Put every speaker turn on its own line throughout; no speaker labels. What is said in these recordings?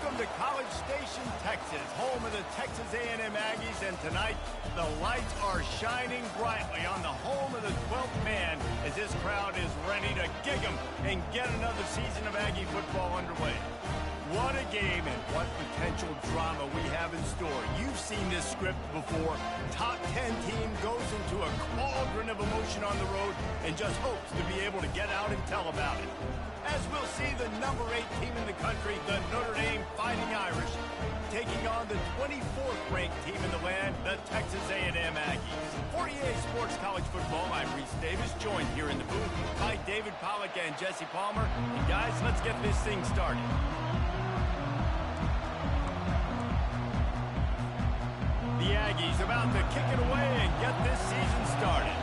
Welcome to College Station, Texas, home of the Texas A&M Aggies, and tonight the lights are shining brightly on the home of the 12th man as this crowd is ready to gig 'em and get another season of Aggie football underway. What a game and what potential drama we have in store. You've seen this script before. Top 10 team goes into a cauldron of emotion on the road and just hopes to be able to get out and tell about it. As we'll see the number 8 team in the country, the Notre Dame Fighting Irish, taking on the 24th ranked team in the land, the Texas A&M Aggies. For EA Sports College Football, I'm Reese Davis, joined here in the booth by David Pollack and Jesse Palmer. And guys, let's get this thing started. The Aggies about to kick it away and get this season started.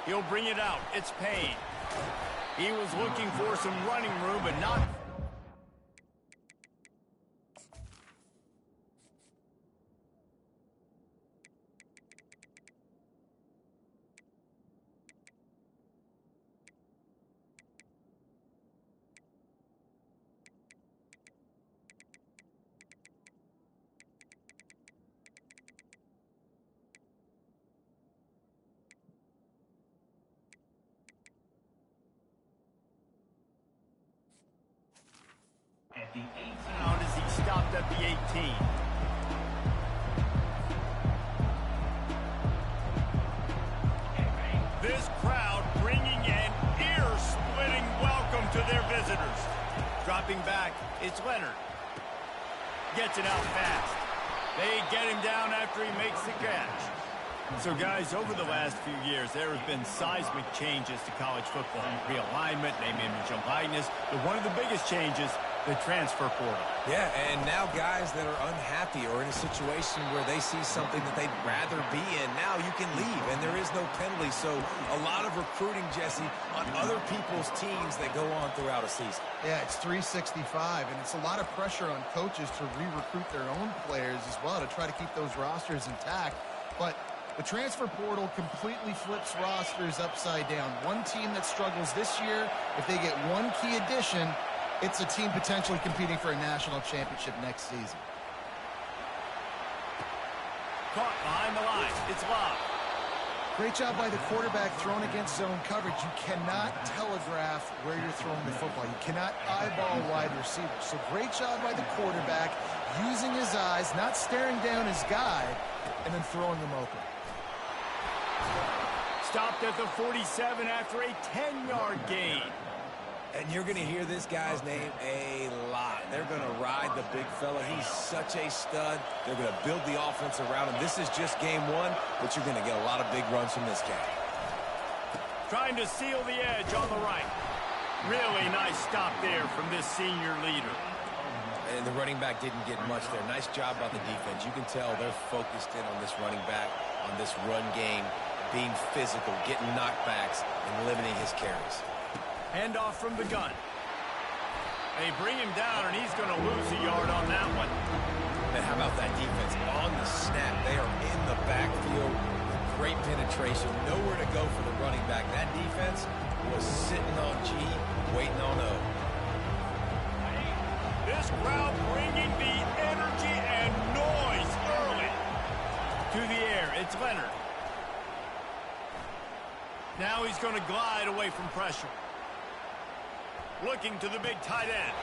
He'll bring it out. It's Payne. He was looking for some running room, but not... At the 18. Out as he stopped at the 18. This crowd bringing an ear-splitting welcome to their visitors. Dropping back, it's Leonard. Gets it out fast. They get him down after he makes the catch. So, guys, over the last few years, there have been seismic changes to college football. Realignment, name, image, and likeness. But one of the biggest changes, the transfer portal.
Yeah, and now guys that are unhappy or in a situation where they see something that they'd rather be in, now you can leave, and there is no penalty. So a lot of recruiting, Jesse, on other people's teams that go on throughout a season.
Yeah, it's 365, and it's a lot of pressure on coaches to re-recruit their own players as well to try to keep those rosters intact. But the transfer portal completely flips rosters upside down. One team that struggles this year, if they get one key addition, it's a team potentially competing for a national championship next season.
Caught behind the line. It's Love.
Great job by the quarterback throwing against zone coverage. You cannot telegraph where you're throwing the football. You cannot eyeball wide receivers. So great job by the quarterback using his eyes, not staring down his guy, and then throwing them open.
Stopped at the 47 after a 10-yard gain.
And you're going to hear this guy's name a lot. They're going to ride the big fella. He's such a stud. They're going to build the offense around him. This is just game one, but you're going to get a lot of big runs from this guy.
Trying to seal the edge on the right. Really nice stop there from this senior leader.
And the running back didn't get much there. Nice job by the defense. You can tell they're focused in on this running back, on this run game, being physical, getting knockbacks, and limiting his carries.
Handoff from the gun. They bring him down, and he's going to lose a yard on that one.
And how about that defense? On the snap, they are in the backfield. Great penetration. Nowhere to go for the running back. That defense was sitting on G, waiting on O.
This crowd bringing the energy and noise early. To the air, it's Leonard. Now he's going to glide away from pressure. Looking to the big tight end.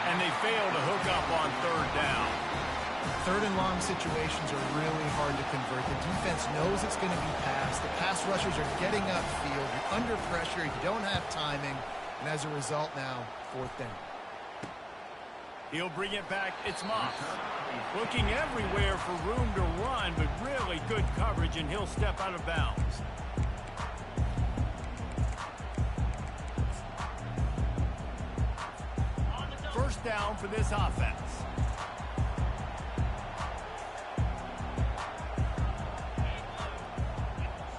And they fail to hook up on third down.
Third and long situations are really hard to convert. The defense knows it's going to be passed. The pass rushers are getting upfield. You're under pressure. You don't have timing. And as a result now, fourth down.
He'll bring it back. It's Moss. Looking everywhere for room to run, but really good coverage, and he'll step out of bounds. First down for this offense.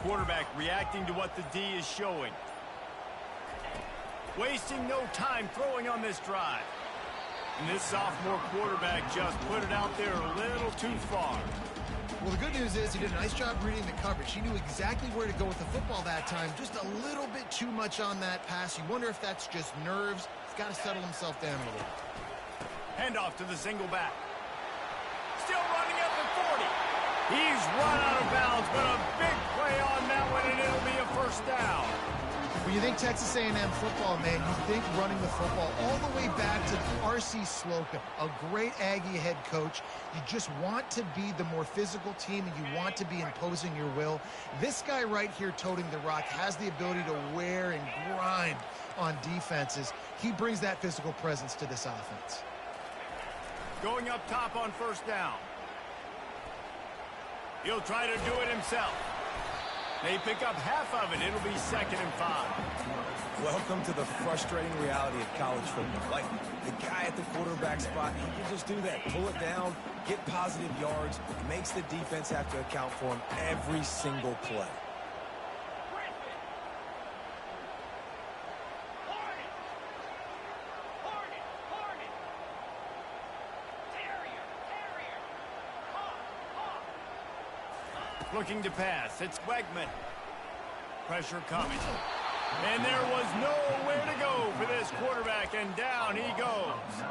Quarterback reacting to what the D is showing. Wasting no time throwing on this drive. And this sophomore quarterback just put it out there a little too far.
Well, the good news is he did a nice job reading the coverage. He knew exactly where to go with the football that time. Just a little bit too much on that pass. You wonder if that's just nerves. He's got to settle himself down a little.
Handoff to the single back. Still running at the 40. He's run out of bounds, but a big play on that one, and it'll be a first down.
When you think Texas A&M football, man, you think running the football all the way back to R.C. Slocum, a great Aggie head coach. You just want to be the more physical team, and you want to be imposing your will. This guy right here toting the rock has the ability to wear and grind on defenses. He brings that physical presence to this offense.
Going up top on first down. He'll try to do it himself. They pick up half of it. It'll be 2nd and 5.
Welcome to the frustrating reality of college football. Like, the guy at the quarterback spot, he can just do that. Pull it down, get positive yards, makes the defense have to account for him every single play.
Looking to pass. It's Wegman. Pressure coming. And there was nowhere to go for this quarterback, and down he goes.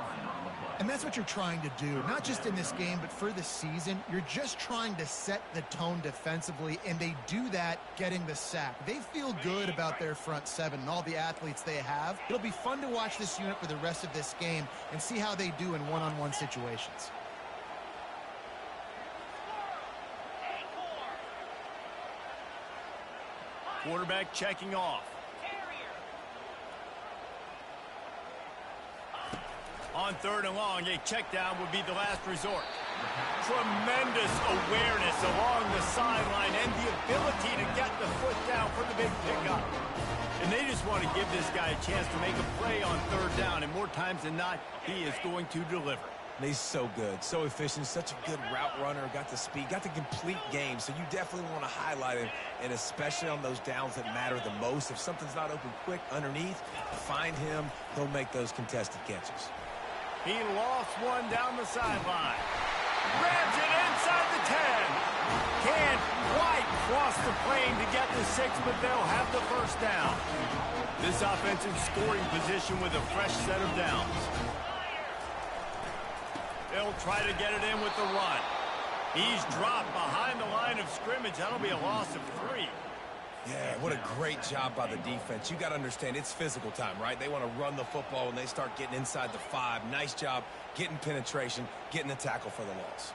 And that's what you're trying to do, not just in this game, but for the season. You're just trying to set the tone defensively, and they do that getting the sack. They feel good about their front seven and all the athletes they have. It'll be fun to watch this unit for the rest of this game and see how they do in one-on-one situations.
Quarterback checking off. On 3rd and long, a check down would be the last resort. Tremendous awareness along the sideline and the ability to get the foot down for the big pickup. And they just want to give this guy a chance to make a play on 3rd down, and more times than not, he is going to deliver.
And he's so good, so efficient, such a good route runner, got the speed, got the complete game, so you definitely want to highlight him, and especially on those downs that matter the most. If something's not open quick underneath, find him, he'll make those contested catches.
He lost one down the sideline. Grabs it inside the 10. Can't quite cross the plane to get the 6, but they'll have the first down. This offensive scoring position with a fresh set of downs. They'll try to get it in with the run. He's dropped behind the line of scrimmage. That'll be a loss of 3.
Yeah, what a great job by the defense. You got to understand, it's physical time, right? They want to run the football when they start getting inside the 5. Nice job getting penetration, getting the tackle for the loss.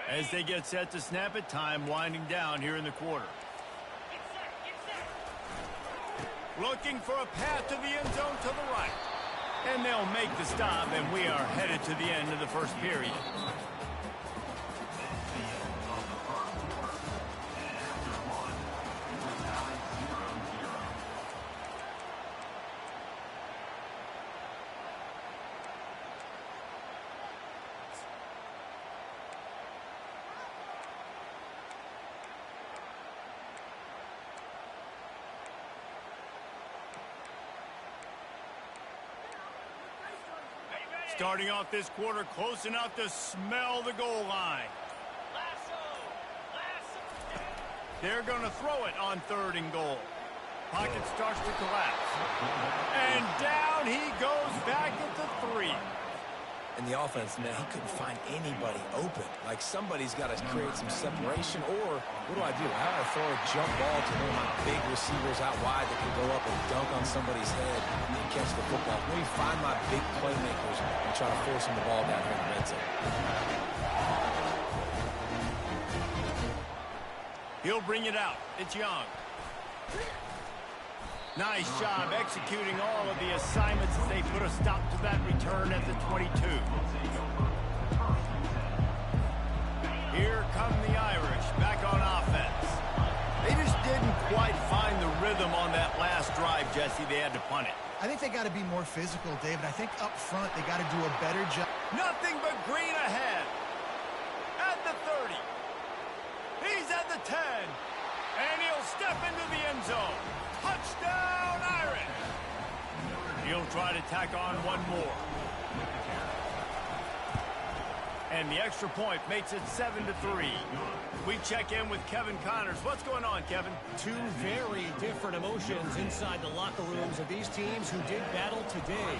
As they get set to snap it, time winding down here in the quarter. Looking for a path to the end zone to the right. And they'll make the stop, and we are headed to the end of the first period. Starting off this quarter close enough to smell the goal line. They're going to throw it on 3rd and goal. Pocket starts to collapse. And down he goes back at the 3.
And the offense, man, he couldn't find anybody open. Like, somebody's got to create some separation, or what do? How do I throw a jump ball to one of my big receivers out wide that can go up and dunk on somebody's head and catch the football? Maybe find my big playmakers and try to force them the ball down here in the red zone.
He'll bring it out. It's Young. Nice job executing all of the assignments as they put a stop to that return at the 22. Here come the Irish back on offense. They just didn't quite find the rhythm on that last drive, Jesse. They had to punt it.
I think they got to be more physical, David. I think up front they got to do a better job.
Nothing but green ahead. At the 30. He's at the 10. And he'll step into the end zone. Touchdown, Irish. He'll try to tack on one more. And the extra point makes it 7-3. We check in with Kevin Connors. What's going on, Kevin?
Two very different emotions inside the locker rooms of these teams who did battle today.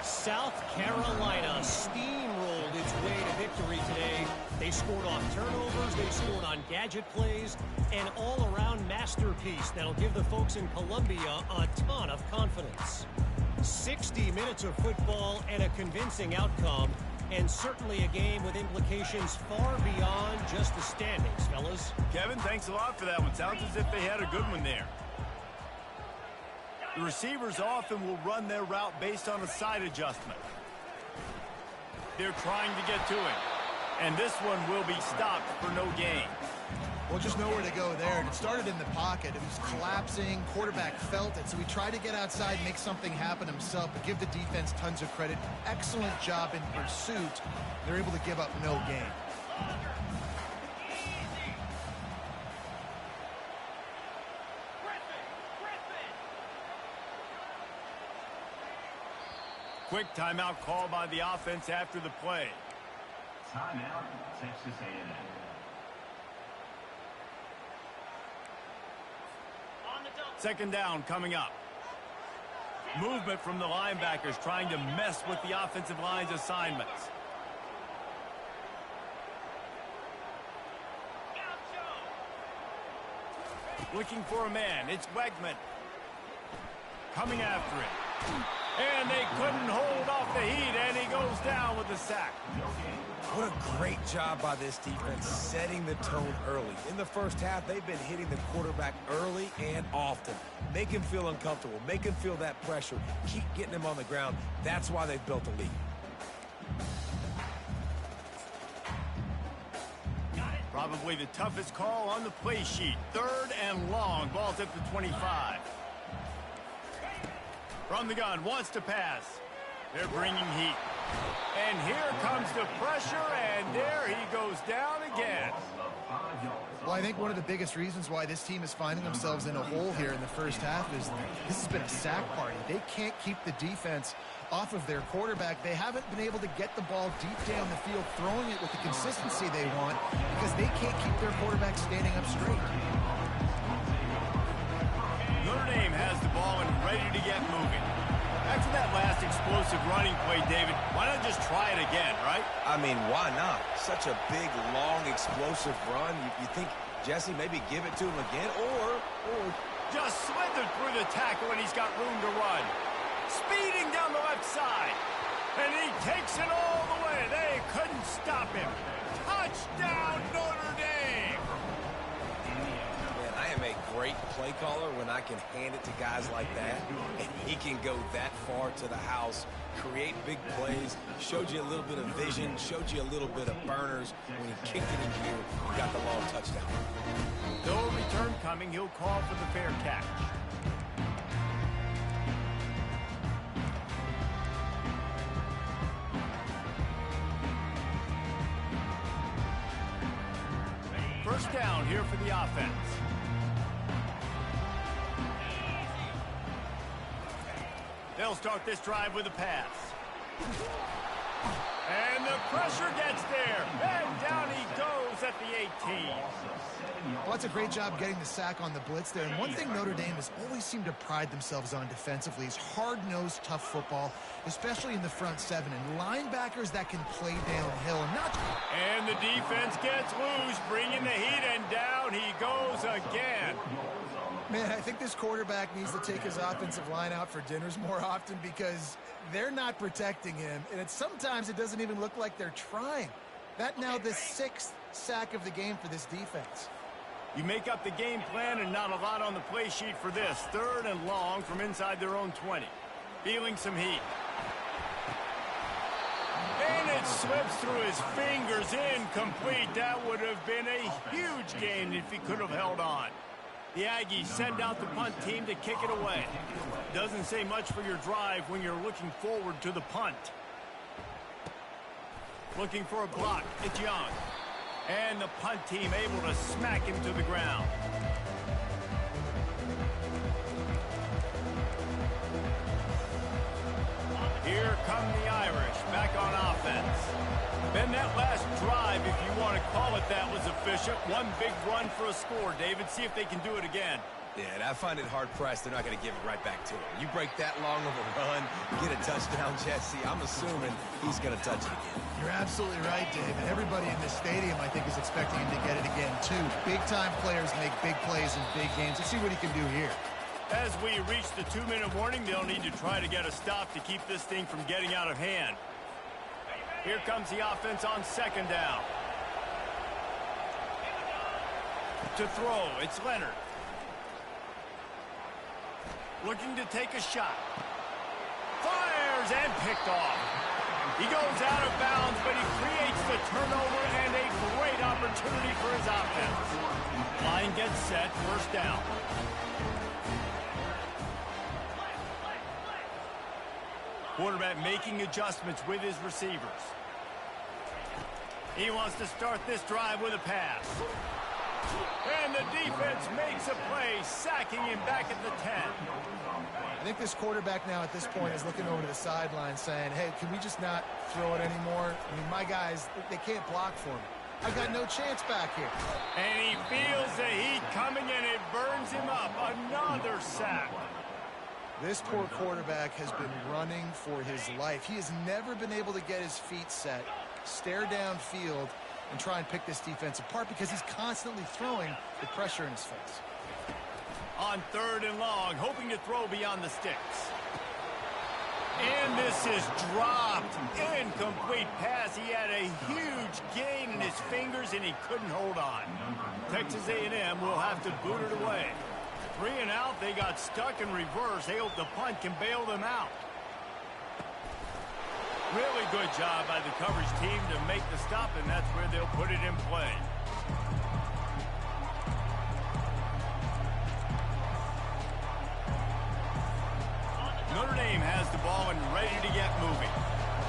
South Carolina steamrolled its way to victory today. They scored off turnovers, they scored on gadget plays, an all-around masterpiece that'll give the folks in Columbia a ton of confidence. 60 minutes of football and a convincing outcome, and certainly a game with implications far beyond just the standings, fellas.
Kevin, thanks a lot for that one. Sounds as if they had a good one there. The receivers often will run their route based on a side adjustment. They're trying to get to it. And this one will be stopped for no gain.
Well, just nowhere to go there. And it started in the pocket. It was collapsing. Quarterback felt it. So he tried to get outside, make something happen himself, but give the defense tons of credit. Excellent job in pursuit. They're able to give up no gain.
Quick timeout call by the offense after the play.
Timeout, Texas A&M.
Second down coming up. Movement from the linebackers trying to mess with the offensive line's assignments. Looking for a man. It's Wegman. Coming after it. And they couldn't hold off the heat, and he goes down with the sack.
What a great job by this defense setting the tone early. In the first half, they've been hitting the quarterback early and often. Make him feel uncomfortable. Make him feel that pressure. Keep getting him on the ground. That's why they've built a lead.
Probably the toughest call on the play sheet. Third and long. Ball's at the 25. From the gun, wants to pass. They're bringing heat. And here comes the pressure, and there he goes down again.
Well, I think one of the biggest reasons why this team is finding themselves in a hole here in the first half is this has been a sack party. They can't keep the defense off of their quarterback. They haven't been able to get the ball deep down the field, throwing it with the consistency they want because they can't keep their quarterback standing up straight.
Notre Dame has the ball and ready to get moving. After that last explosive running play, David, why not just try it again, right?
I mean, why not? Such a big, long, explosive run. You think, Jesse, maybe give it to him again, or
just slithered through the tackle and he's got room to run. Speeding down the left side. And he takes it all the way. They couldn't stop him. Touchdown, Notre Dame!
Man, I am a great play caller when I can hand it to guys like that, and he can go that far to the house, create big plays, showed you a little bit of vision, showed you a little bit of burners. When he kicked it in here, he got the long touchdown.
No return coming. He'll call for the fair catch. First down here for the offense. They'll start this drive with a pass. And the pressure gets there. And down he goes at the 18.
Well, that's a great job getting the sack on the blitz there. And one thing Notre Dame has always seemed to pride themselves on defensively is hard-nosed, tough football, especially in the front seven, and linebackers that can play downhill.
And the defense gets loose, bringing the heat, and down he goes again.
Man, I think this quarterback needs to take his offensive line out for dinners more often because they're not protecting him. And sometimes it doesn't even look like they're trying. That now the 6th sack of the game for this defense.
You make up the game plan and not a lot on the play sheet for this. Third and long from inside their own 20. Feeling some heat. And it slips through his fingers, incomplete. That would have been a huge gain if he could have held on. The Aggies send out the punt team to kick it away. Doesn't say much for your drive when you're looking forward to the punt. Looking for a block. It's Young. And the punt team able to smack him to the ground. Here come the Irish back on offense. Ben, that last drive, if you want to call it that, was efficient. One big run for a score, David. See if they can do it again.
Yeah, and I find it hard-pressed. They're not going to give it right back to him. You break that long of a run, get a touchdown, Jesse, I'm assuming he's going to touch it again.
You're absolutely right, David. Everybody in this stadium, I think, is expecting him to get it again, too. Big-time players make big plays in big games. Let's see what he can do here.
As we reach the 2-minute warning, they'll need to try to get a stop to keep this thing from getting out of hand. Here comes the offense on second down. To throw, it's Leonard. Looking to take a shot. Fires and picked off. He goes out of bounds, but he creates the turnover and a great opportunity for his offense. Line gets set, first down. Quarterback making adjustments with his receivers. He wants to start this drive with a pass. And the defense makes a play, sacking him back at the 10.
I think this quarterback now at this point is looking over to the sideline saying, hey, can we just not throw it anymore? I mean, my guys, they can't block for me. I got no chance back here.
And he feels the heat coming, and it burns him up. Another sack.
This poor quarterback has been running for his life. He has never been able to get his feet set, stare downfield, and try and pick this defense apart because he's constantly throwing with pressure in his face.
On third and long, hoping to throw beyond the sticks. And this is dropped. Incomplete pass. He had a huge gain in his fingers, and he couldn't hold on. Texas A&M will have to boot it away. 3 and out, they got stuck in reverse. They hope the punt can bail them out. Really good job by the coverage team to make the stop, and that's where they'll put it in play. Notre Dame has the ball and ready to get moving.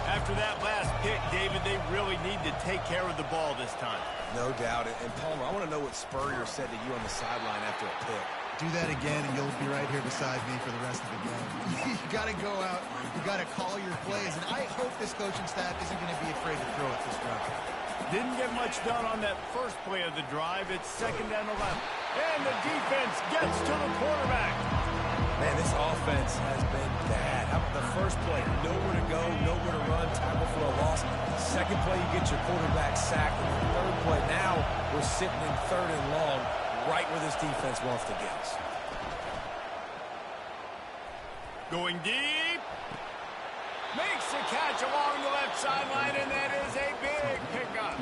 After that last pick, David, they really need to take care of the ball this time.
No doubt. And Palmer, I want to know what Spurrier said to you on the sideline after a pick.
Do that again, and you'll be right here beside me for the rest of the game. You got to go out. You got to call your plays, and I hope this coaching staff isn't going to be afraid to throw it this round.
Didn't get much done on that first play of the drive. It's second and 11. And the defense gets to the quarterback.
Man, this offense has been bad. How about the first play? Nowhere to go, nowhere to run, tackle for a loss. Second play, you get your quarterback sacked. And the third play, now we're sitting in third and long, right where this defense wants to get us.
Going deep. Makes the catch along the left sideline, and that is a big pickup.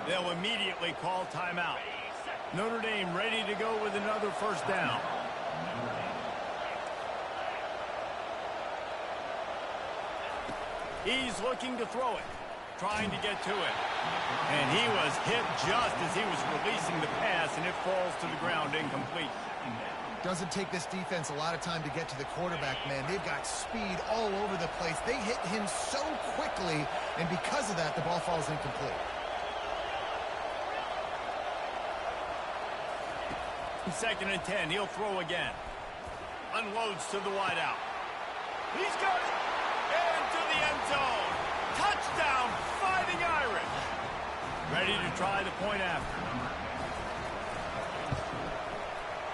They'll immediately call timeout. Notre Dame ready to go with another first down. He's looking to throw it, trying to get to it. And he was hit just as he was releasing the pass, and it falls to the ground incomplete.
Doesn't take this defense a lot of time to get to the quarterback, man. They've got speed all over the place. They hit him so quickly, and because of that, the ball falls incomplete.
Second and 10, he'll throw again. Unloads to the wideout. He's got it! Into the end zone. Touchdown, Fighting Irish. Ready to try the point after.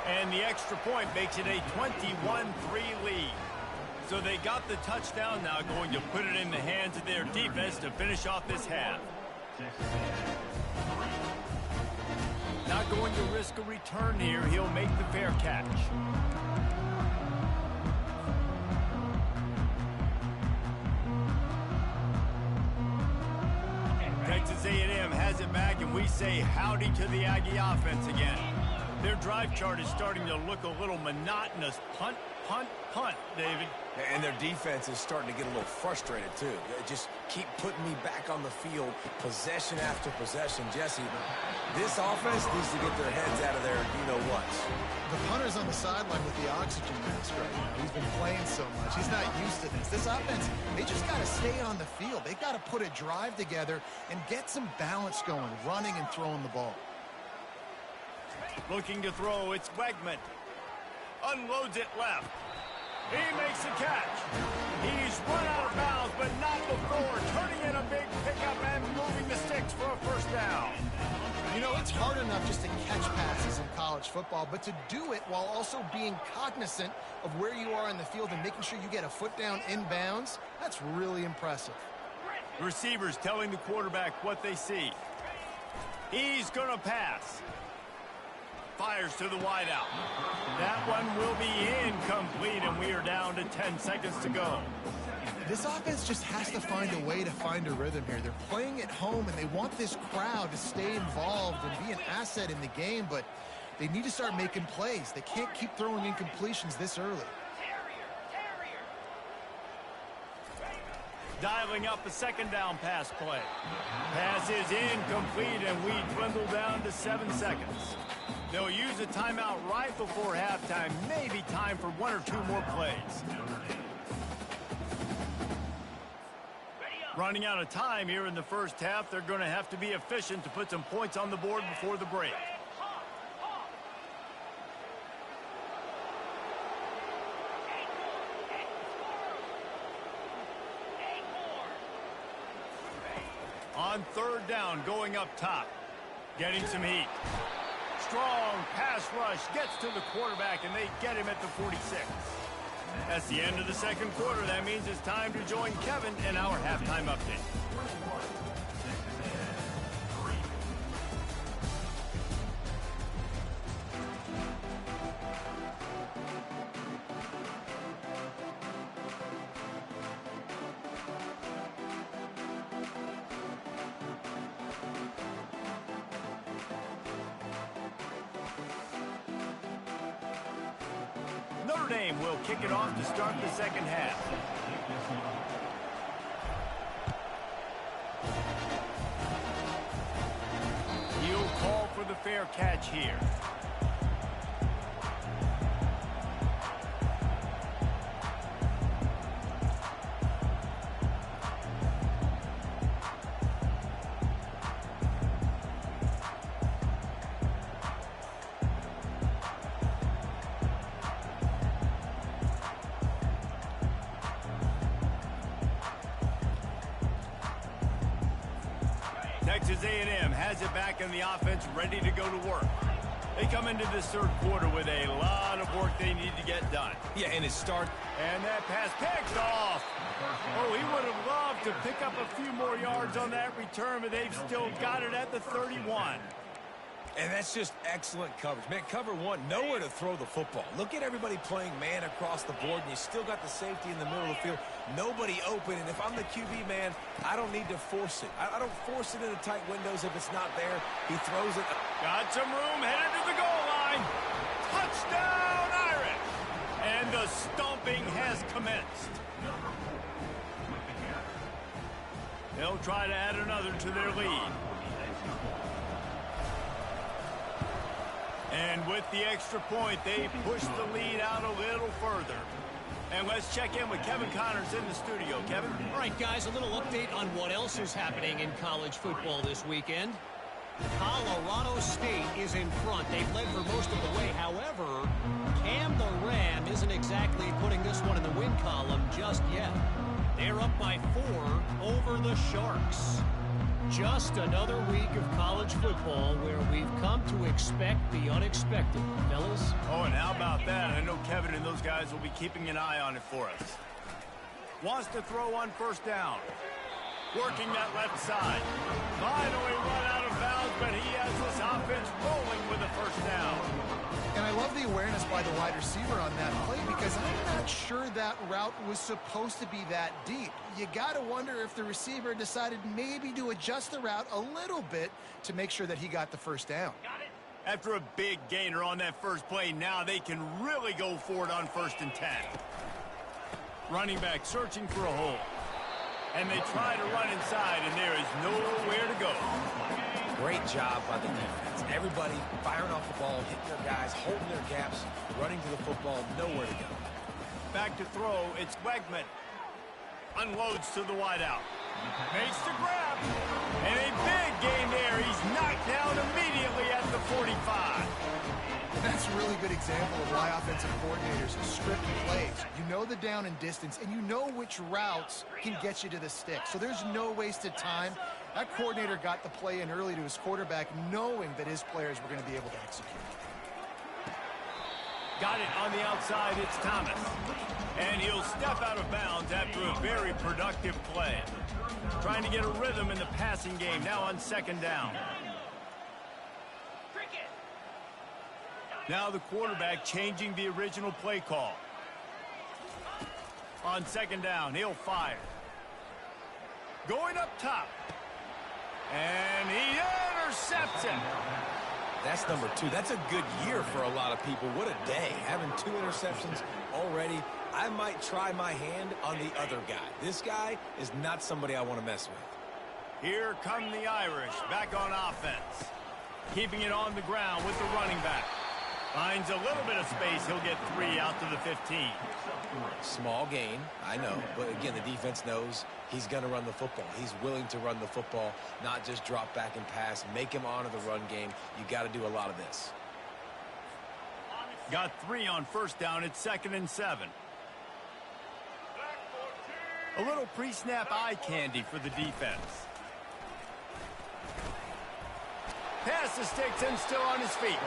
And the extra point makes it a 21-3 lead. So they got the touchdown, now going to put it in the hands of their defense to finish off this half. Not going to risk a return here. He'll make the fair catch. Texas A&M has it back, and we say howdy to the Aggie offense again. Their drive chart is starting to look a little monotonous. Punt, punt, punt, David.
And their defense is starting to get a little frustrated, too. They just keep putting me back on the field, possession after possession. Jesse, this offense needs to get their heads out of their you-know-whats.
The punter's on the sideline with the oxygen mask right now. He's been playing so much. He's not used to this. This offense, they just got to stay on the field. They got to put a drive together and get some balance going, running and throwing the ball.
Looking to throw, it's Wegman. Unloads it left. He makes the catch. He's run out of bounds, but not before turning in a big pickup and moving the sticks for a first down.
You know, it's hard enough just to catch passes in college football, but to do it while also being cognizant of where you are in the field and making sure you get a foot down inbounds, that's really impressive.
Receivers telling the quarterback what they see. He's going to pass. Fires to the wideout. That one will be incomplete, and we are down to 10 seconds to go.
This offense just has to find a way to find a rhythm here. They're playing at home, and they want this crowd to stay involved and be an asset in the game, but they need to start making plays. They can't keep throwing incompletions this early.
Dialing up a second down pass play. Pass is incomplete, and we dwindle down to 7 seconds. They'll use a timeout right before halftime. Maybe time for 1 or 2 more plays. Running out of time here in the first half. They're going to have to be efficient to put some points on the board before the break. On third down, going up top. Getting some heat. Strong pass rush gets to the quarterback, and they get him at the 46. That's the end of the second quarter. That means it's time to join Kevin in our halftime update. Notre Dame will kick it off to start the second half. He'll call for the fair catch here. Texas A&M has it back in the offense, ready to go to work. They come into this third quarter with a lot of work they need to get done.
Yeah, and it starts.
And that pass picked off. Oh, he would have loved to pick up a few more yards on that return, but they've still got it at the 31.
And that's just excellent coverage. Man, cover one, nowhere to throw the football. Look at everybody playing man across the board, and you still got the safety in the middle of the field. Nobody open, and if I'm the QB, man, I don't need to force it. I don't force it into tight windows if it's not there. He throws it.
Got some room, headed to the goal line. Touchdown, Irish! And the stomping has commenced. They'll try to add another to their lead. And with the extra point, they push the lead out a little further. And let's check in with Kevin Connors in the studio. Kevin?
All right, guys, a little update on what else is happening in college football this weekend. Colorado State is in front. They've led for most of the way. However, Cam the Ram isn't exactly putting this one in the win column just yet. They're up by 4 over the Sharks. Just another week of college football where we've come to expect the unexpected, fellas.
Oh, and how about that? I know Kevin and those guys will be keeping an eye on it for us. Wants to throw on first down. Working that left side. Finally run out of bounds, but he has this offense rolling with a first down.
And I love the awareness by the wide receiver on that play because I'm not sure that route was supposed to be that deep. You got to wonder if the receiver decided maybe to adjust the route a little bit to make sure that he got the first down.
After a big gainer on that first play, now they can really go for it on 1st and 10. Running back searching for a hole. And they try to run inside, and there is nowhere to go.
Great job by the defense. Everybody firing off the ball, hitting their guys, holding their gaps, running to the football, nowhere to go.
Back to throw, it's Wegman. Unloads to the wideout. Makes the grab. And a big gain there. He's knocked down immediately at the 45.
That's a really good example of why offensive coordinators script plays. You know the down and distance, and you know which routes can get you to the stick. So there's no wasted time. That coordinator got the play in early to his quarterback, knowing that his players were going to be able to execute.
Got it on the outside, it's Thomas. And he'll step out of bounds after a very productive play. Trying to get a rhythm in the passing game, now on second down. Now the quarterback changing the original play call. On second down, he'll fire. Going up top. And he intercepts him.
That's number 2. That's a good year for a lot of people. What a day. Having 2 interceptions already. I might try my hand on the other guy. This guy is not somebody I want to mess with.
Here come the Irish back on offense. Keeping it on the ground with the running back. Finds a little bit of space. He'll get 3 out to the 15.
Small gain, I know. But again, the defense knows he's going to run the football. He's willing to run the football, not just drop back and pass. Make him honor the run game. You got to do a lot of this.
Got 3 on first down. It's 2nd and 7. A little pre-snap eye candy for the defense. Pass the sticks and still on his feet.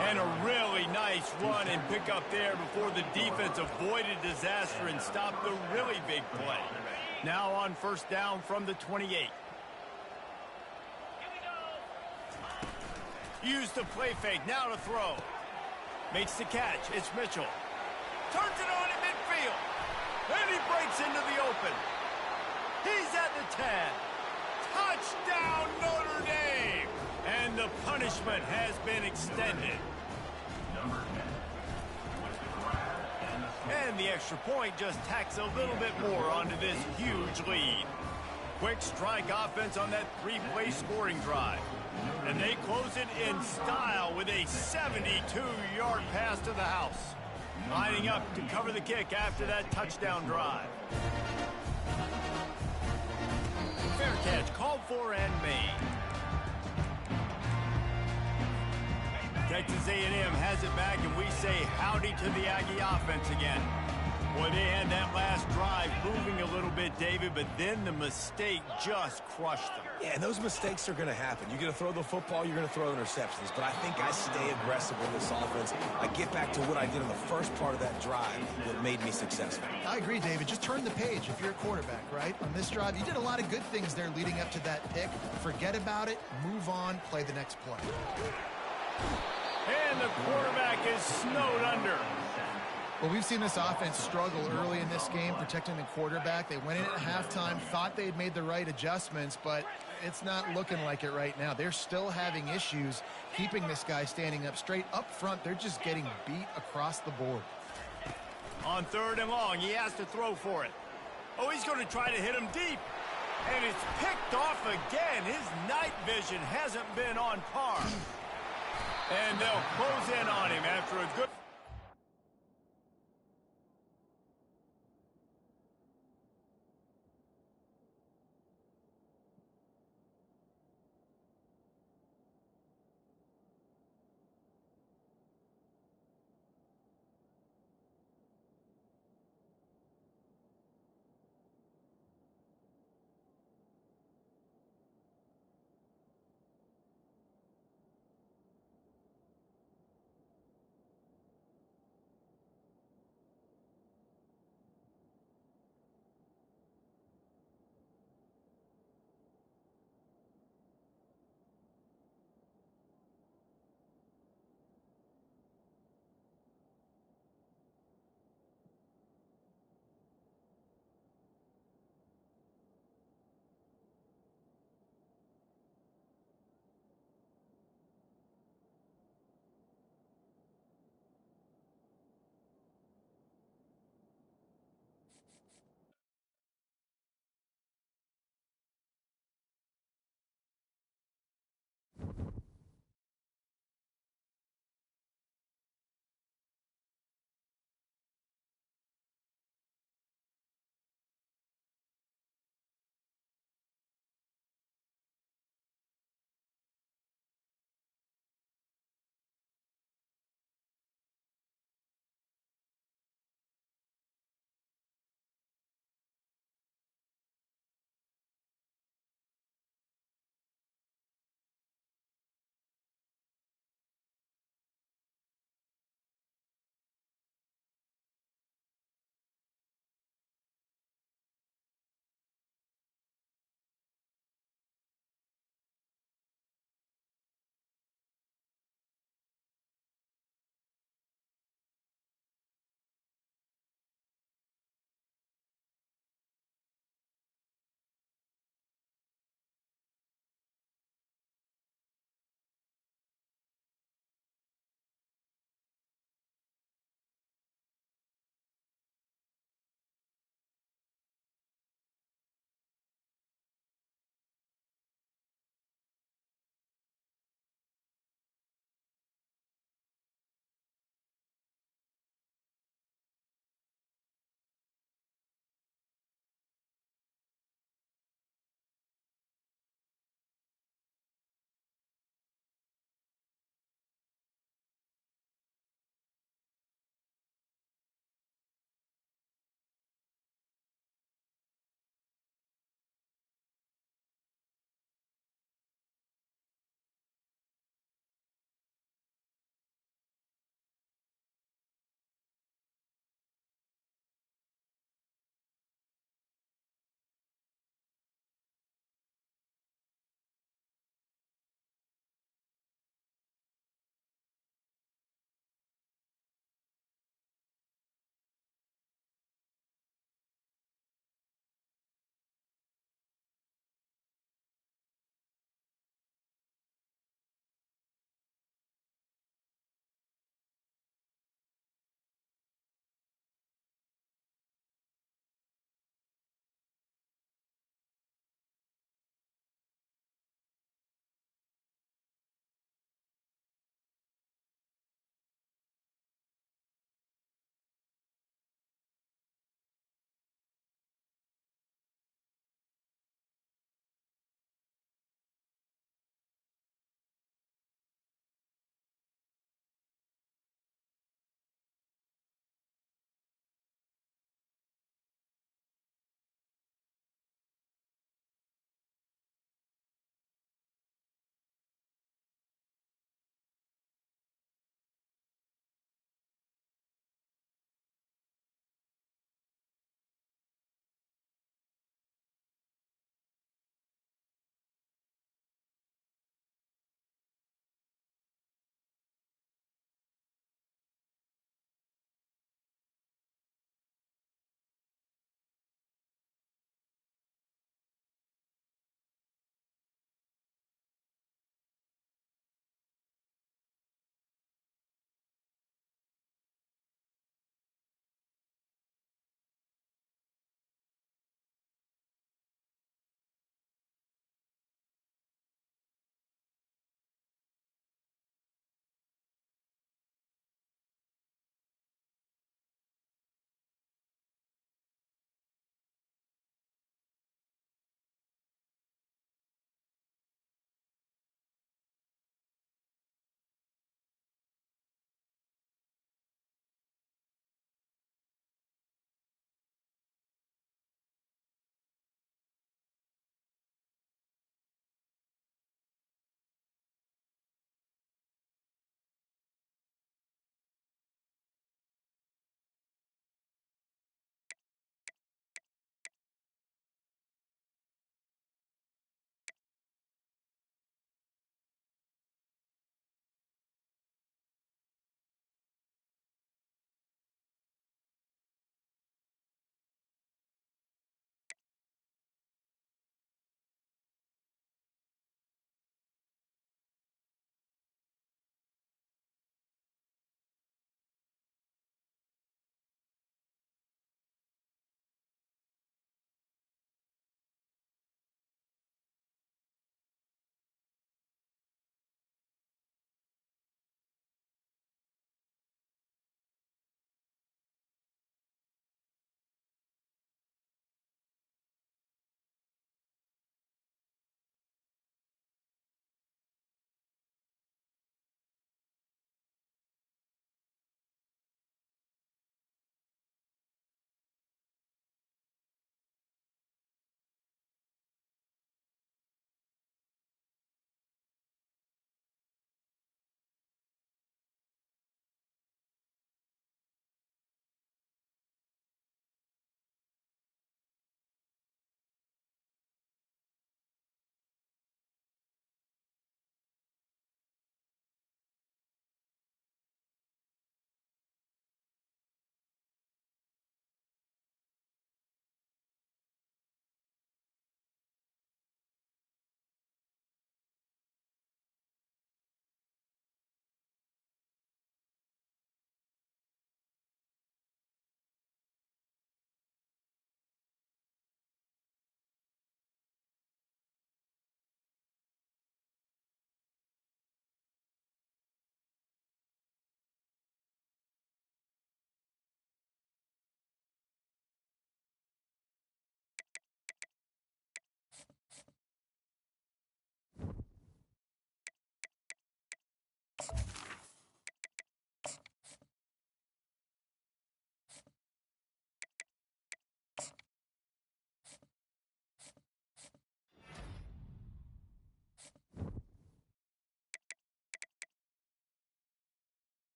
And a really nice run and pick up there before the defense avoided disaster and stopped the really big play. Now on first down from the 28. Used the play fake, now to throw. Makes the catch, it's Mitchell. Turns it on in midfield. And he breaks into the open. He's at the 10. Touchdown, Notre Dame! And the punishment has been extended. And the extra point just tacks a little bit more onto this huge lead. Quick strike offense on that 3-play scoring drive. And they close it in style with a 72-yard pass to the house. Lining up to cover the kick after that touchdown drive. Fair catch called for and made. Texas A&M has it back, and we say howdy to the Aggie offense again. Boy, they had that last drive moving a little bit, David, but then the mistake just crushed them.
Yeah, and those mistakes are going to happen. You're going to throw the football, you're going to throw interceptions. But I think I stay aggressive with this offense. I get back to what I did in the first part of that drive that made me successful.
I agree, David. Just turn the page if you're a quarterback, right? On this drive, you did a lot of good things there leading up to that pick. Forget about it, move on, play the next play.
And the quarterback is snowed under.
Well, we've seen this offense struggle early in this game, protecting the quarterback. They went in at halftime, thought they'd made the right adjustments, but it's not looking like it right now. They're still having issues keeping this guy standing up straight. Up front, they're just getting beat across the board.
On 3rd and long, he has to throw for it. Oh, he's going to try to hit him deep. And it's picked off again. His night vision hasn't been on par. And they'll close in on him after a good...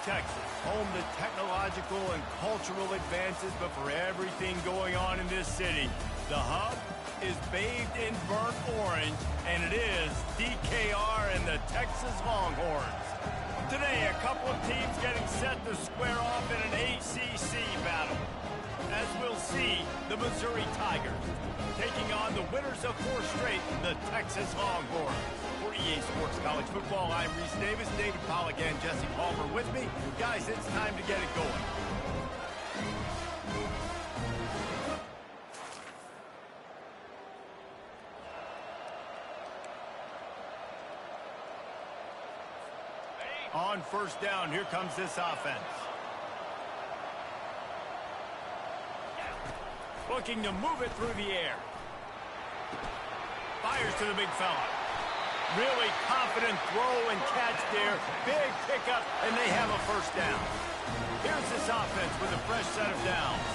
Texas, home to technological and cultural advances, but for everything going on in this city, the hub is bathed in burnt orange, and it is DKR and the Texas Longhorns. Today, a couple of teams getting set to square off in an ACC battle. As we'll see, the Missouri Tigers taking on the winners of 4 straight, the Texas Longhorns. For EA Sports College Football, I'm Reese Davis, David Pollack, and Jesse Palmer with me. Guys, it's time to get it going. On first down, here comes this offense. Looking to move it through the air. Fires to the big fella. Really confident throw and catch there. Big pickup, and they have a first down. Here's this offense with a fresh set of downs.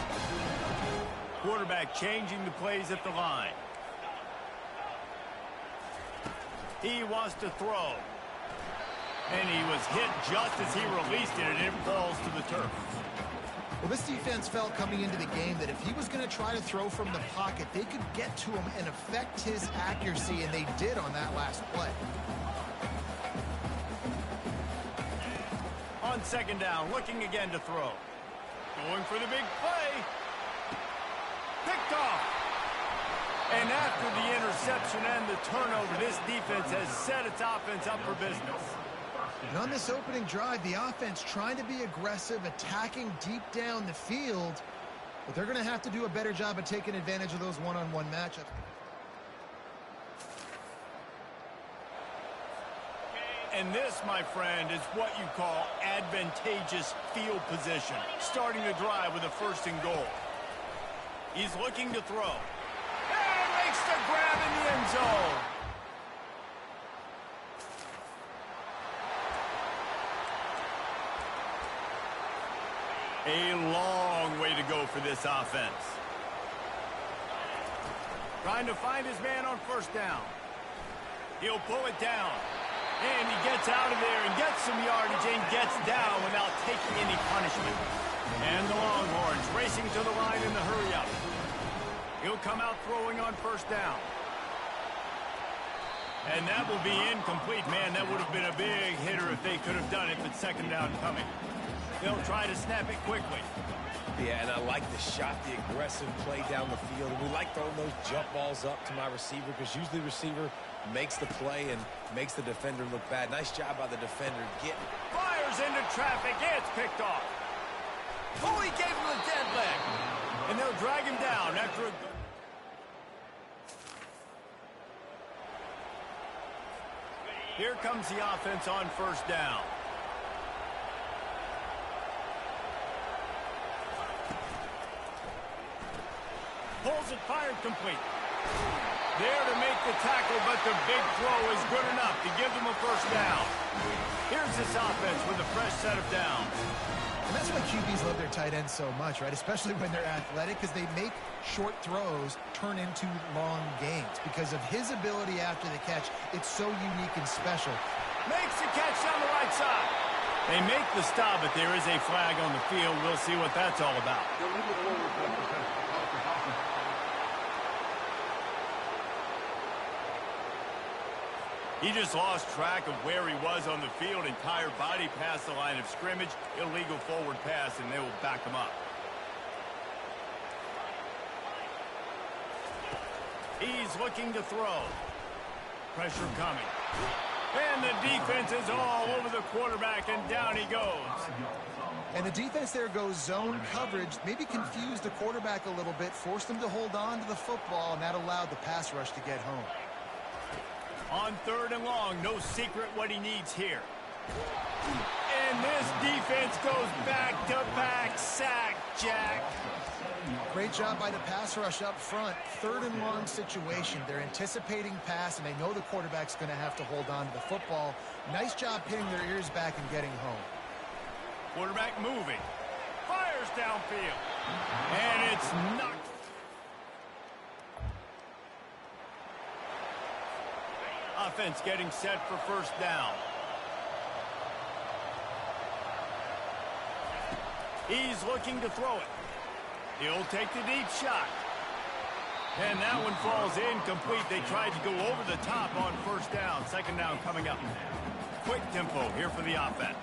Quarterback changing the plays at the line. He wants to throw. And he was hit just as he released it, and it falls to the turf.
Well, this defense felt coming into the game that if he was going to try to throw from the pocket, they could get to him and affect his accuracy, and they did on that last play.
On second down, looking again to throw. Going for the big play. Picked off. And after the interception and the turnover, this defense has set its offense up for business.
And on this opening drive, the offense trying to be aggressive, attacking deep down the field, but they're going to have to do a better job of taking advantage of those one-on-one matchups.
And this, my friend, is what you call advantageous field position. Starting to drive with a first and goal. He's looking to throw. And makes the grab in the end zone. A long way to go for this offense. Trying to find his man on first down. He'll pull it down. And he gets out of there and gets some yardage and gets down without taking any punishment. And the Longhorns racing to the line in the hurry-up. He'll come out throwing on first down. And that will be incomplete. Man, that would have been a big hitter if they could have done it, but second down coming. They'll try to snap it quickly.
Yeah, and I like the shot, the aggressive play down the field. And we like throwing those jump balls up to my receiver because usually the receiver makes the play and makes the defender look bad. Nice job by the defender.
Fires into traffic. It's picked off. Oh, he gave him a dead leg. And they'll drag him down after a... Here comes the offense on first down. Pulls it, fired, complete. There to make the tackle, but the big throw is good enough to give them a first down. Here's this offense with a fresh set of downs.
And that's why QBs love their tight ends so much, right? Especially when they're athletic, because they make short throws turn into long gains. Because of his ability after the catch, it's so unique and special.
Makes the catch down the right side. They make the stop, but there is a flag on the field. We'll see what that's all about. He just lost track of where he was on the field. Entire body past the line of scrimmage. Illegal forward pass, and they will back him up. He's looking to throw. Pressure coming. And the defense is all over the quarterback, and down he goes.
And the defense there goes zone coverage, maybe confused the quarterback a little bit, forced him to hold on to the football, and that allowed the pass rush to get home.
On third and long, no secret what he needs here. And this defense goes back-to-back sack, Jack.
Great job by the pass rush up front. Third and long situation. They're anticipating pass, and they know the quarterback's going to have to hold on to the football. Nice job pinning their ears back and getting home.
Quarterback moving. Fires downfield. And it's knocked. Offense getting set for first down. He's looking to throw it. He'll take the deep shot. And that one falls incomplete. They tried to go over the top on first down. Second down coming up. Quick tempo here for the offense.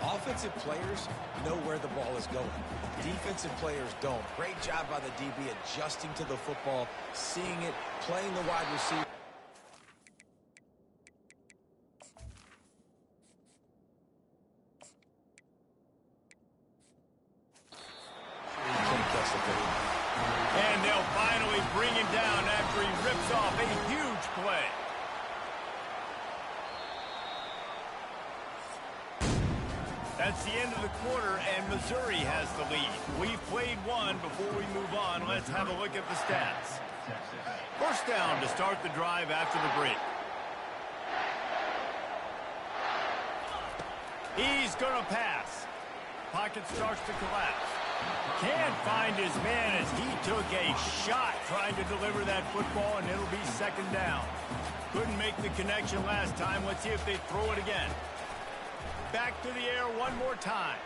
Offensive players know where the ball is going. Defensive players don't. Great job by the DB adjusting to the football, seeing it, playing the wide receiver.
And they'll finally bring him down after he rips off a huge play. That's the end of the quarter, and Missouri has the lead. We've played one. Before we move on, let's have a look at the stats. First down to start the drive after the break. He's going to pass. Pocket starts to collapse. Can't find his man as he took a shot trying to deliver that football, and it'll be second down. Couldn't make the connection last time. Let's see if they throw it again. Back to the air one more time.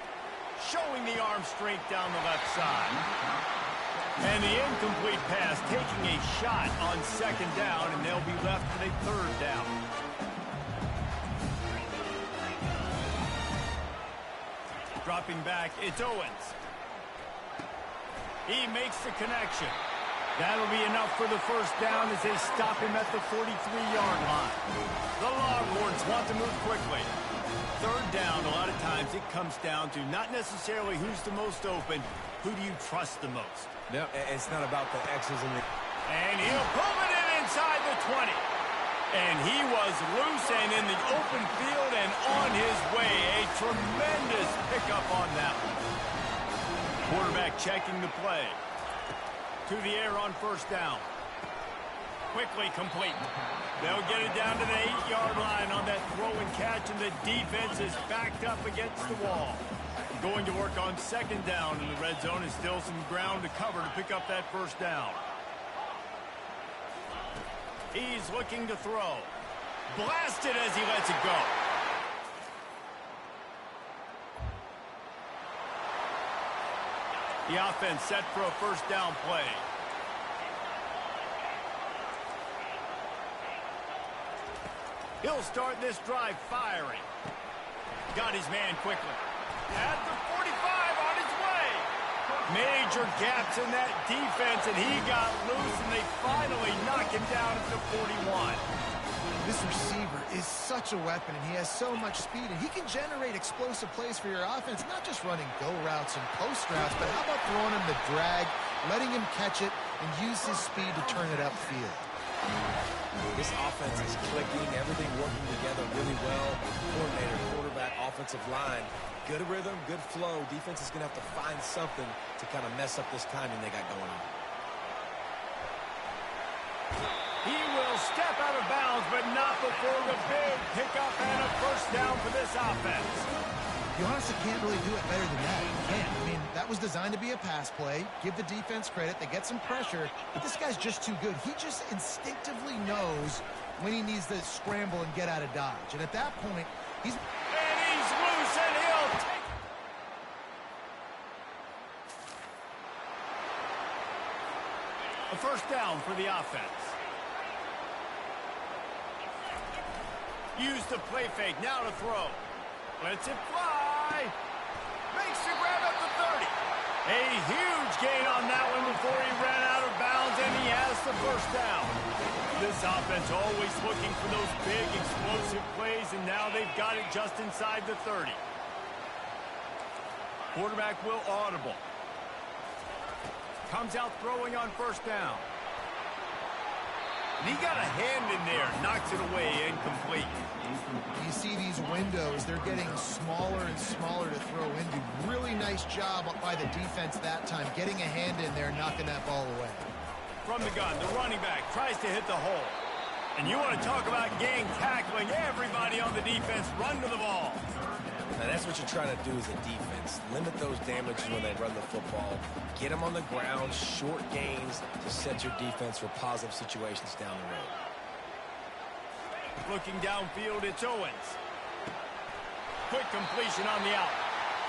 Showing the arm strength down the left side. And the incomplete pass taking a shot on second down, and they'll be left with a third down. Dropping back, it's Owens. He makes the connection. That'll be enough for the first down as they stop him at the 43-yard line. The Longhorns want to move quickly. Third down, a lot of times it comes down to not necessarily who's the most open, who do you trust the most?
No, it's not about the X's and the...
And he'll pull it in inside the 20. And he was loose and in the open field and on his way. A tremendous pickup on that one. Quarterback checking the play. To the air on first down. Quickly complete. They'll get it down to the 8-yard line on that throw and catch, and the defense is backed up against the wall. Going to work on second down, and the red zone is still some ground to cover to pick up that first down. He's looking to throw. Blasted as he lets it go. The offense set for a first down play. He'll start this drive firing. Got his man quickly. At the 45 on his way. Major gaps in that defense, and he got loose, and they finally knock him down at the 41.
This receiver is such a weapon, and he has so much speed, and he can generate explosive plays for your offense, not just running go routes and post routes, but how about throwing him the drag, letting him catch it, and use his speed to turn it upfield.
This offense is clicking, everything working together really well. Coordinator, quarterback, offensive line. Good rhythm, good flow. Defense is going to have to find something to kind of mess up this timing they got going on.
He will step out of bounds, but not before the big pickup and a first down for this offense.
You honestly can't really do it better than that. You can't. I mean, that was designed to be a pass play. Give the defense credit. They get some pressure, but this guy's just too good. He just instinctively knows when he needs to scramble and get out of dodge. And at that point, he's
loose, and he'll take a first down for the offense. Use the play fake, now to throw. Lets it fly. Makes the grab at the 30. A huge gain on that one before he ran out of bounds, and he has the first down. This offense always looking for those big, explosive plays, and now they've got it just inside the 30. Quarterback will audible. Comes out throwing on first down. And he got a hand in there, knocks it away, incomplete.
You see these windows, they're getting smaller and smaller to throw into. Really nice job by the defense that time, getting a hand in there, knocking that ball away.
From the gun, the running back tries to hit the hole. And you want to talk about gang tackling, everybody on the defense run to the ball.
Now that's what you're trying to do as a defense. Limit those damages when they run the football. Get them on the ground, short gains to set your defense for positive situations down the road.
Looking downfield, it's Owens. Quick completion on the out.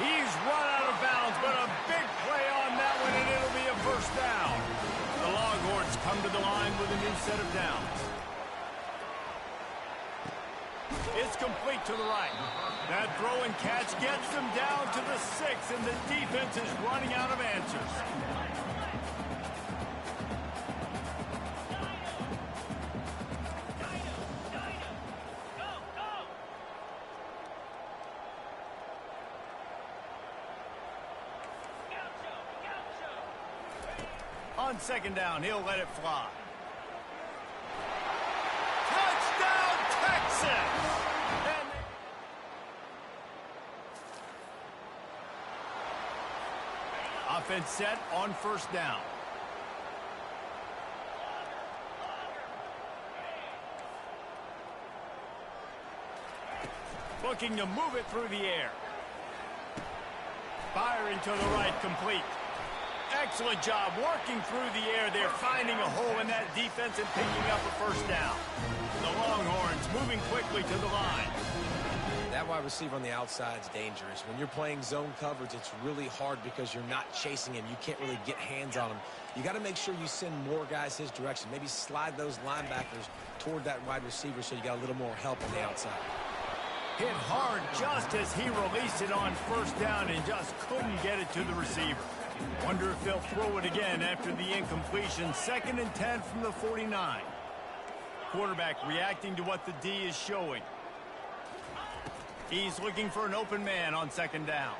He's run out of bounds but a big play on that one, and it'll be a first down. The Longhorns come to the line with a new set of downs. It's complete to the right. That throw and catch gets them down to the 6, and the defense is running out of answers. On second down, he'll let it fly. Touchdown, Texas! Offense set on first down. Looking to move it through the air. Firing to the right, complete. Excellent job working through the air there, finding a hole in that defense and picking up a first down. The Longhorns moving quickly to the line.
That wide receiver on the outside is dangerous. When you're playing zone coverage, it's really hard because you're not chasing him. You can't really get hands on him. You got to make sure you send more guys his direction. Maybe slide those linebackers toward that wide receiver so you got a little more help on the outside.
Hit hard just as he released it on first down and just couldn't get it to the receiver. Wonder if they'll throw it again after the incompletion. 2nd and 10 from the 49. Quarterback reacting to what the D is showing. He's looking for an open man on second down.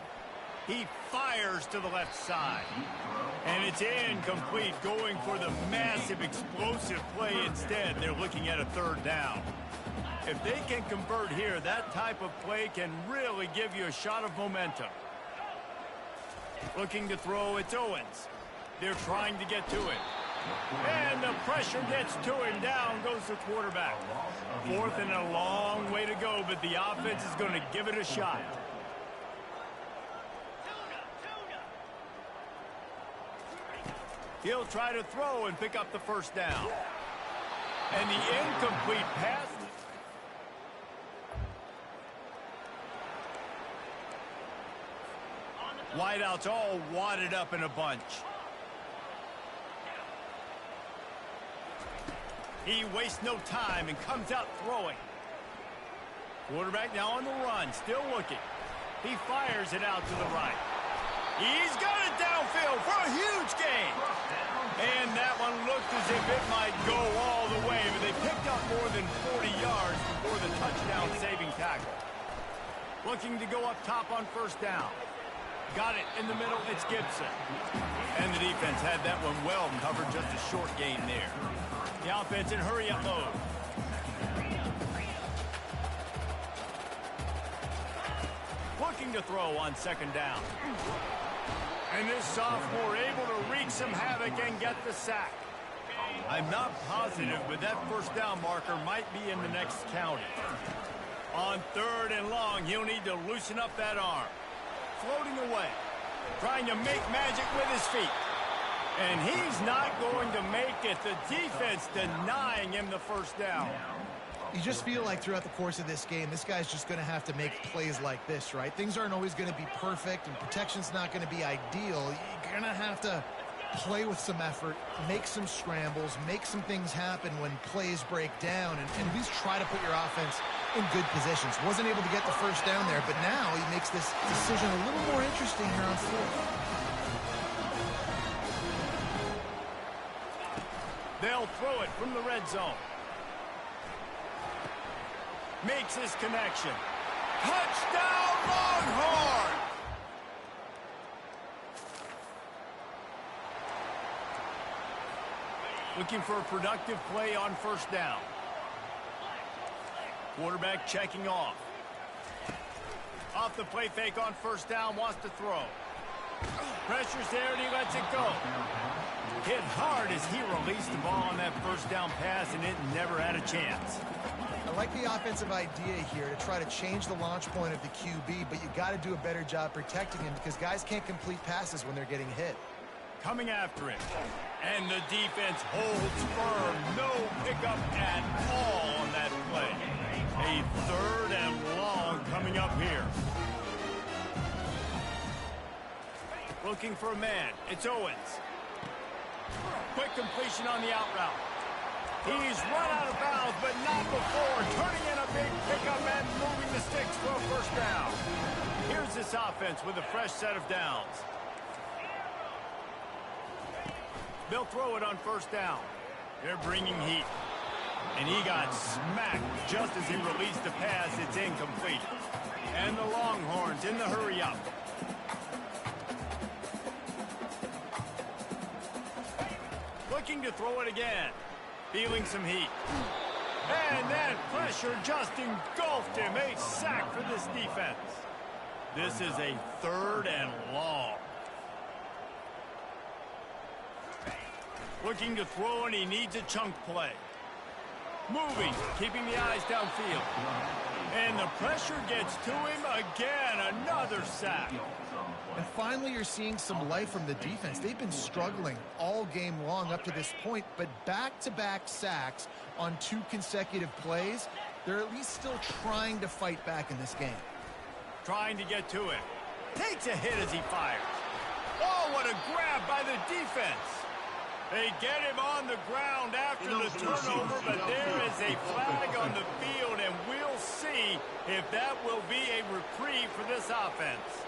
He fires to the left side. And it's incomplete, going for the massive explosive play instead. They're looking at a third down. If they can convert here, that type of play can really give you a shot of momentum. Looking to throw, it's Owens. They're trying to get to it. And the pressure gets to him. Down goes the quarterback. 4th and a long way to go, but the offense is going to give it a shot. He'll try to throw and pick up the first down. And the incomplete pass. Wideouts all wadded up in a bunch. He wastes no time and comes out throwing. Quarterback now on the run, still looking. He fires it out to the right. He's got it downfield for a huge gain. And that one looked as if it might go all the way, but they picked up more than 40 yards before the touchdown-saving tackle. Looking to go up top on first down. Got it in the middle, it's Gibson. And the defense had that one well covered, just a short gain there. The offense in hurry-up mode. Looking to throw on second down. And this sophomore able to wreak some havoc and get the sack. I'm not positive, but that first down marker might be in the next county. On 3rd and long, he'll need to loosen up that arm. Floating away, trying to make magic with his feet. And he's not going to make it. The defense denying him the first down.
You just feel like throughout the course of this game, this guy's just going to have to make plays like this, right? Things aren't always going to be perfect, and protection's not going to be ideal. You're going to have to play with some effort, make some scrambles, make some things happen when plays break down, and at least try to put your offense in good positions. Wasn't able to get the first down there, but now he makes this decision a little more interesting here on 4th.
They'll throw it from the red zone. Makes his connection. Touchdown, Longhorn! Looking for a productive play on first down. Quarterback checking off. Off the play fake on first down, wants to throw. Pressure's there and he lets it go. Hit hard as he released the ball on that first down pass, and it never had a chance.
I like the offensive idea here to try to change the launch point of the QB, but you got to do a better job protecting him because guys can't complete passes when they're getting hit.
Coming after him. And the defense holds firm. No pickup at all on that play. A 3rd and long coming up here. Looking for a man. It's Owens. Quick completion on the out route. He's run out of bounds, but not before. Turning in a big pickup and moving the sticks for a first down. Here's this offense with a fresh set of downs. They'll throw it on first down. They're bringing heat. And he got smacked just as he released the pass. It's incomplete. And the Longhorns in the hurry-up. Looking to throw it again. Feeling some heat. And that pressure just engulfed him. A sack for this defense. This is a 3rd and long. Looking to throw, and he needs a chunk play. Moving, keeping the eyes downfield. And the pressure gets to him again. Another sack.
And finally, you're seeing some life from the defense. They've been struggling all game long up to this point, but back-to-back sacks on 2 consecutive plays. They're at least still trying to fight back in this game.
Trying to get to it. Takes a hit as he fires. Oh, what a grab by the defense. They get him on the ground after the turnover, but there is a flag on the field, and we'll see if that will be a reprieve for this offense.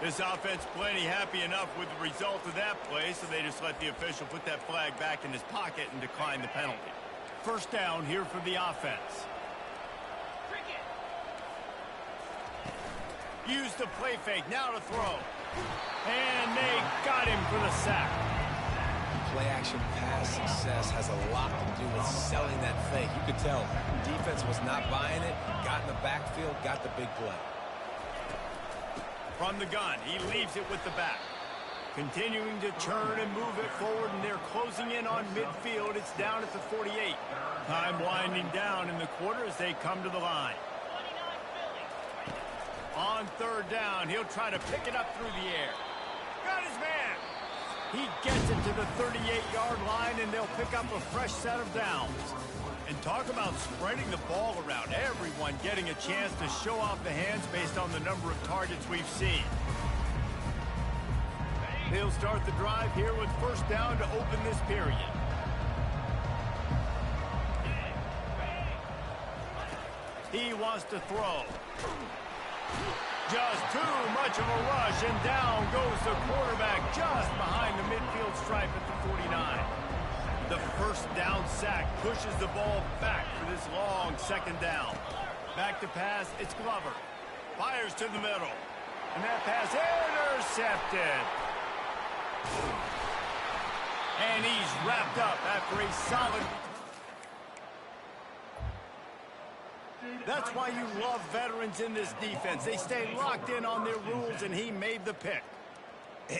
This offense plenty happy enough with the result of that play, so they just let the official put that flag back in his pocket and decline the penalty. First down here for the offense. Use the play fake, now to throw. And they got him for the sack.
Play-action pass success has a lot to do with selling that fake. You could tell defense was not buying it, got in the backfield, got the big play.
From the gun, he leaves it with the back. Continuing to turn and move it forward, and they're closing in on midfield. It's down at the 48. Time winding down in the quarter as they come to the line. On 3rd down, he'll try to pick it up through the air. Got his man. He gets it to the 38-yard line, and they'll pick up a fresh set of downs. And talk about spreading the ball around. Everyone getting a chance to show off the hands based on the number of targets we've seen. They'll start the drive here with first down to open this period. He wants to throw. Just too much of a rush, and down goes the quarterback just behind the midfield stripe at the 49. The first down sack pushes the ball back for this long 2nd down. Back to pass, it's Glover. Fires to the middle. And that pass intercepted. And he's wrapped up after a solid... That's why you love veterans in this defense. They stay locked in on their rules, and he made the pick.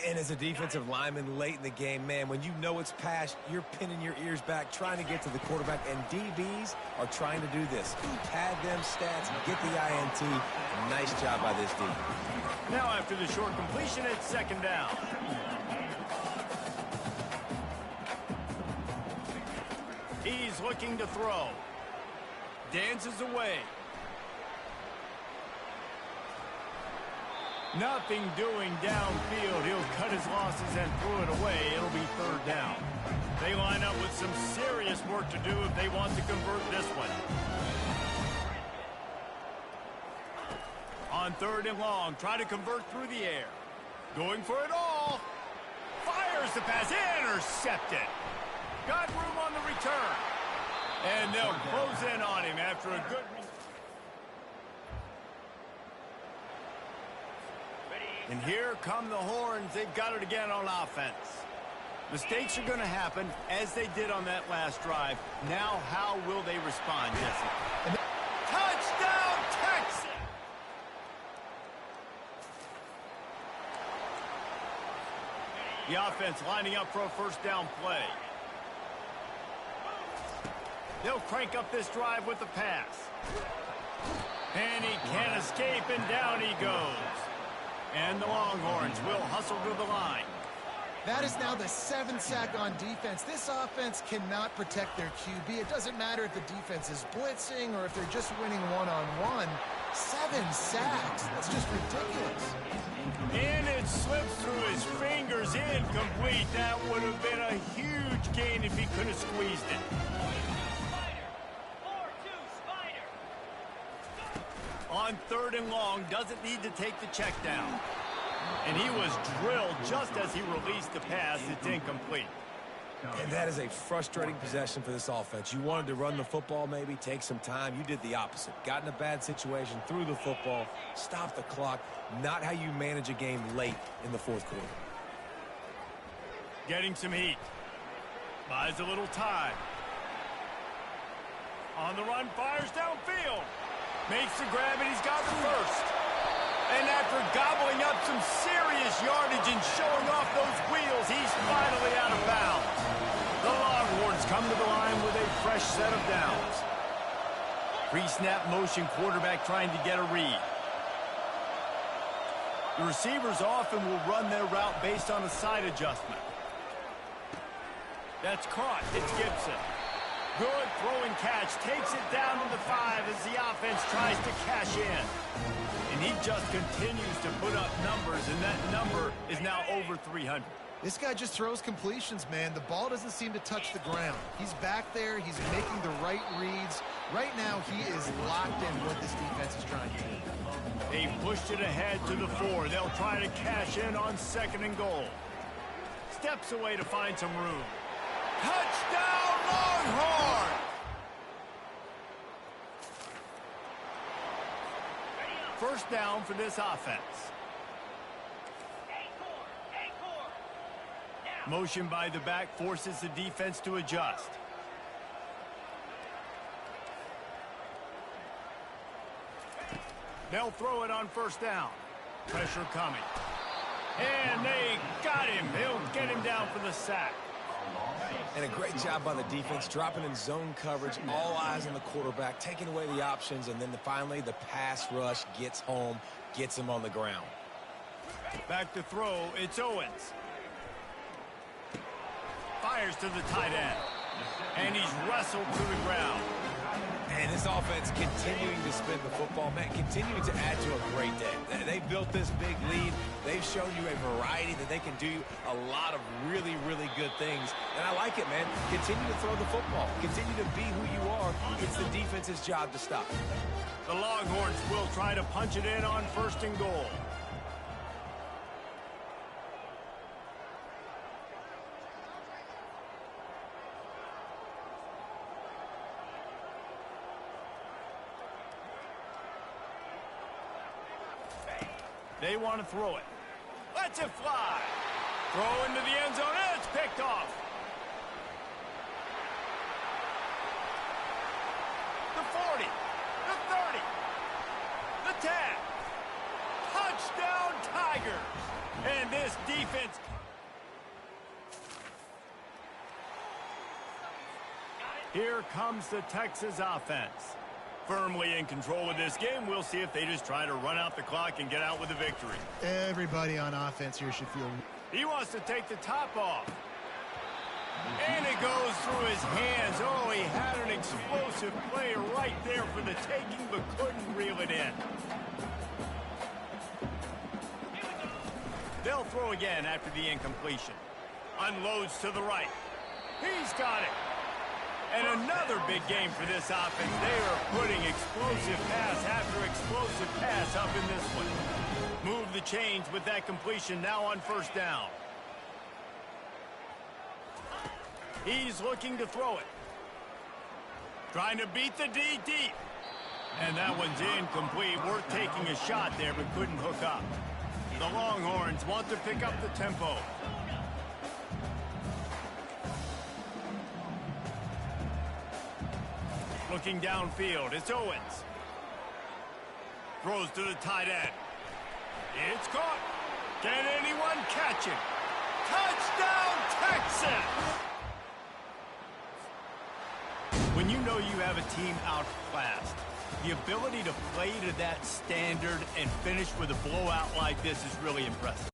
And as a defensive lineman late in the game, man, when you know it's passed, you're pinning your ears back, trying to get to the quarterback, and DBs are trying to do this. Pad them stats, get the INT. Nice job by this D.
Now after the short completion, it's 2nd down. He's looking to throw. Dances away. Nothing doing downfield. He'll cut his losses and throw it away. It'll be 3rd down. They line up with some serious work to do if they want to convert this one. On 3rd and long, try to convert through the air. Going for it all. Fires the pass. Intercepted. Got room on the return. And they'll close in on him after a good... And here come the Horns. They've got it again on offense. Mistakes are going to happen, as they did on that last drive. Now, how will they respond, Jesse? Touchdown, Texas! The offense lining up for a first down play. They'll crank up this drive with the pass. And he can't escape, and down he goes. And the Longhorns will hustle to the line.
That is now the 7th sack on defense. This offense cannot protect their QB. It doesn't matter if the defense is blitzing or if they're just winning one-on-one. 7 sacks. That's just ridiculous.
And it slips through his fingers. is incomplete. That would have been a huge gain if he could have squeezed it. On 3rd and long, doesn't need to take the check down. And he was drilled just as he released the pass. It's incomplete.
And that is a frustrating possession for this offense. You wanted to run the football, maybe take some time. You did the opposite. Got in a bad situation, threw the football, stopped the clock. Not how you manage a game late in the 4th quarter.
Getting some heat. Buys a little time. On the run, fires downfield. Makes the grab, and he's got the first. And after gobbling up some serious yardage and showing off those wheels, he's finally out of bounds. The Longhorns come to the line with a fresh set of downs. Pre-snap motion, quarterback trying to get a read. The receivers often will run their route based on a side adjustment. That's caught. It's Gibson. Good throwing catch. Takes it down to the 5 as the offense tries to cash in. And he just continues to put up numbers, and that number is now over 300.
This guy just throws completions, man. The ball doesn't seem to touch the ground. He's back there. He's making the right reads. Right now, he is locked in what this defense is trying to do.
They pushed it ahead to the 4. They'll try to cash in on 2nd and goal. Steps away to find some room. Touchdown, Longhorn! First down for this offense. Motion by the back forces the defense to adjust. They'll throw it on 1st down. Pressure coming. And they got him. They'll get him down for the sack.
And a great job by the defense, dropping in zone coverage, all eyes on the quarterback, taking away the options, and then finally the pass rush gets home, gets him on the ground.
Back to throw, it's Owens. Fires to the tight end. And he's wrestled to the ground.
And this offense continuing to spin the football, man, continuing to add to a great day. They built this big lead. They've shown you a variety that they can do a lot of really, really good things. And I like it, man. Continue to throw the football. Continue to be who you are. It's the defense's job to stop.
The Longhorns will try to punch it in on 1st and goal. They want to throw it. Lets it fly. Throw into the end zone, and it's picked off. The 40, the 30, the 10. Touchdown, Tigers. And this defense. Here comes the Texas offense. Firmly in control of this game. We'll see if they just try to run out the clock and get out with a victory.
Everybody on offense here should feel...
He wants to take the top off. And it goes through his hands. Oh, he had an explosive play right there for the taking, but couldn't reel it in. They'll throw again after the incompletion. Unloads to the right. He's got it. And another big game for this offense. They are putting explosive pass after explosive pass up in this one. Move the chains with that completion now on 1st down. He's looking to throw it. Trying to beat the D deep. And that one's incomplete. Worth taking a shot there, but couldn't hook up. The Longhorns want to pick up the tempo. Looking downfield, it's Owens. Throws to the tight end. It's caught. Can anyone catch it? Touchdown, Texas! When you know you have a team outclassed, the ability to play to that standard and finish with a blowout like this is really impressive.